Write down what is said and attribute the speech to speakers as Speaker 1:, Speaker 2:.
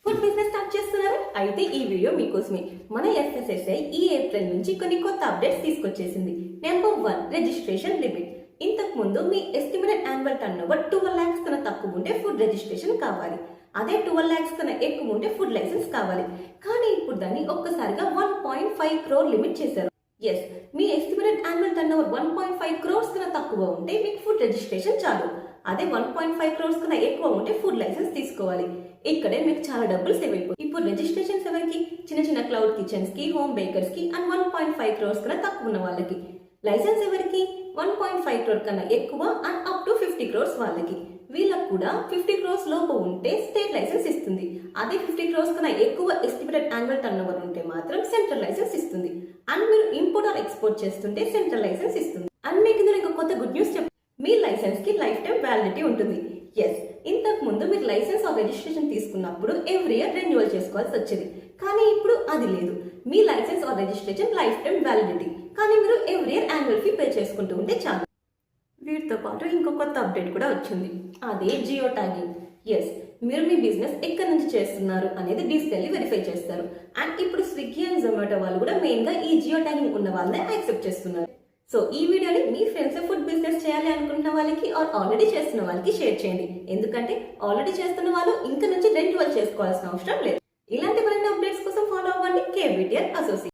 Speaker 1: Food business start చేస్తున్నారు అయితే ఈ వీడియో మీకోసమే. మన ఎఫ్ఎస్ఎస్ఐ ఈ ఏప్రిల్ నుంచి కొన్ని కొత్త అప్డేట్స్ తీసుకొచ్చేసింది. Number 1, registration limit. ఇంతకు ముందు మీ estimated annual turnover 12 lakhs కన్నా తక్కువ ఉంటే ఫుడ్ రిజిస్ట్రేషన్ కావాలి. అదే 12 lakhs కన్నా ఎక్కువ ఉంటే ఫుడ్ లైసెన్స్ కావాలి. కానీ ఇప్పుడు దాన్ని ఒక్కసారిగా 1.5 crore లిమిట్ చేశారు. ఎస్, మీ estimated annual turnover 1.5 crores కన్నా తక్కువ ఉంటే మీకు ఫుడ్ రిజిస్ట్రేషన్ చాలు. అదే 1.5 crores కన్నా ఎక్కువ ఉంటే ఫుడ్ లైసెన్స్ తీసుకోవాలి. ఇక్కడే మీకు చాలా డబ్బులు సేవ్ అయిపోతుంది. ఇప్పుడు రిజిస్ట్రేషన్స్ ఎవరికి? చిన్న చిన్న క్లౌడ్ కిచెన్స్ కి, హోమ్ బేకర్స్ కి అండ్ 1.5 crores కన్నా తక్కువ ఉన్న వాళ్ళకి. లైసెన్స్ ఎవరికి? 1.5 crore కన్నా ఎక్కువ అండ్ అప్ టు 50 crores వాళ్ళకి. వీళ్ళకు కూడా 50 crores లోపు ఉంటే స్టేట్ లైసెన్స్ ఇస్తుంది. అదే 50 crores కన్నా ఎక్కువ ఎస్టిమేటెడ్ యాన్యువల్ టర్న్ ఓవర్ ఉంటే మాత్రం సెంట్రల్ లైసెన్స్ ఇస్తుంది. అండ్ మీరు ఇంపోర్ట్ ఆర్ ఎక్స్పోర్ట్ చేస్తుంటే సెంట్రల్ లైసెన్స్ ఇస్తుంది. అండ్ మీకు ఇందులో ఇంకో కొత్త గుడ్ న్యూస్ మీ లైసెన్స్ కి లైఫ్ టైం వ్యాలిడిటీ ఉంటుంది. ఎస్, ఇంతకు ముందు మీరు లైసెన్స్ ఆర్ రిజిస్ట్రేషన్ తీసుకున్నప్పుడు ఎవ్రీ ఇయర్ రెన్యువల్ చేసుకోవాల్సి వచ్చేది. కానీ ఇప్పుడు అది లేదు. మీ licence or registration lifetime validity. కానీ మీరు every year annual fee pay చేసుకుంటూ ఉంటే చాలు. వీటితో పాటు ఇంకో కొత్త అప్డేట్ కూడా వచ్చింది. అదే జియో ట్యాగింగ్. ఎస్, మీరు మీ బిజినెస్ ఎక్కడి నుంచి చేస్తున్నారు అనేది డిజిటల్లీ వెరిఫై చేస్తారు. అండ్ ఇప్పుడు స్విగ్గీ అండ్ జొమాటో వాళ్ళు కూడా మెయిన్ గా ఈ జియో ట్యాగింగ్ ఉన్న వాళ్ళనే యాక్సెప్ట్ చేస్తున్నారు. సో ఈ వీడియోని మీ ఫ్రెండ్స్ ఫుడ్ బిజినెస్ చేయాలి అనుకుంటున్న వాళ్ళకి ఆర్ ఆల్రెడీ చేస్తున్న వాళ్ళకి షేర్ చేయండి. ఎందుకంటే ఆల్రెడీ చేస్తున్న వాళ్ళు ఇంకా నుంచి రెన్యువల్ చేసుకోవాల్సిన అవసరం లేదు. ఇలాంటి మరిన్ని అప్డేట్స్ కోసం ఫాలో అవ్వండి కేబిటిఆర్ అసోసియేట్.